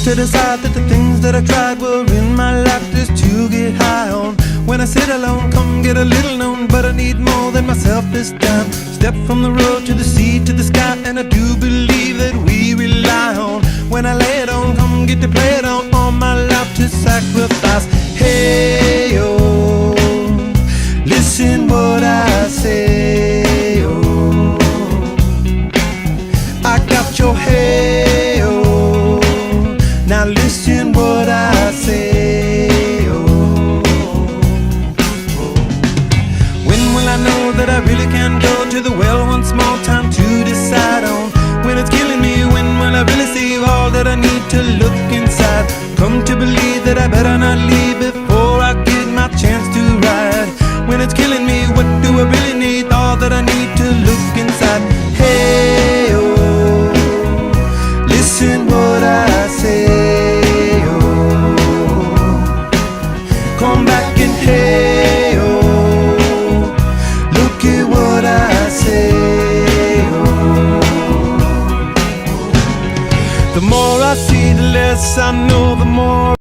to decide that the things that I tried were in my life just to get high on. When I sit alone, come get a little known, but I need more than myself this time. Step from the road to the sea to the sky, and I do believe that we rely on. When I lay it on, come get to play it on, all my life to sacrifice. Hey, oh, listen what I say, oh, I got your hey, oh, now listen what I say, oh, when will I know that I really can go to the well one small time to decide on? When it's killing me, when will I really see all that I need to look inside? Come to believe that I better not leave before I get my chance to ride. When it's killing me, what do I really need? All that I need to look inside. Hey, oh, listen what I say, oh, come back and hey, oh, look at what I say, oh. The more I see, the less I know.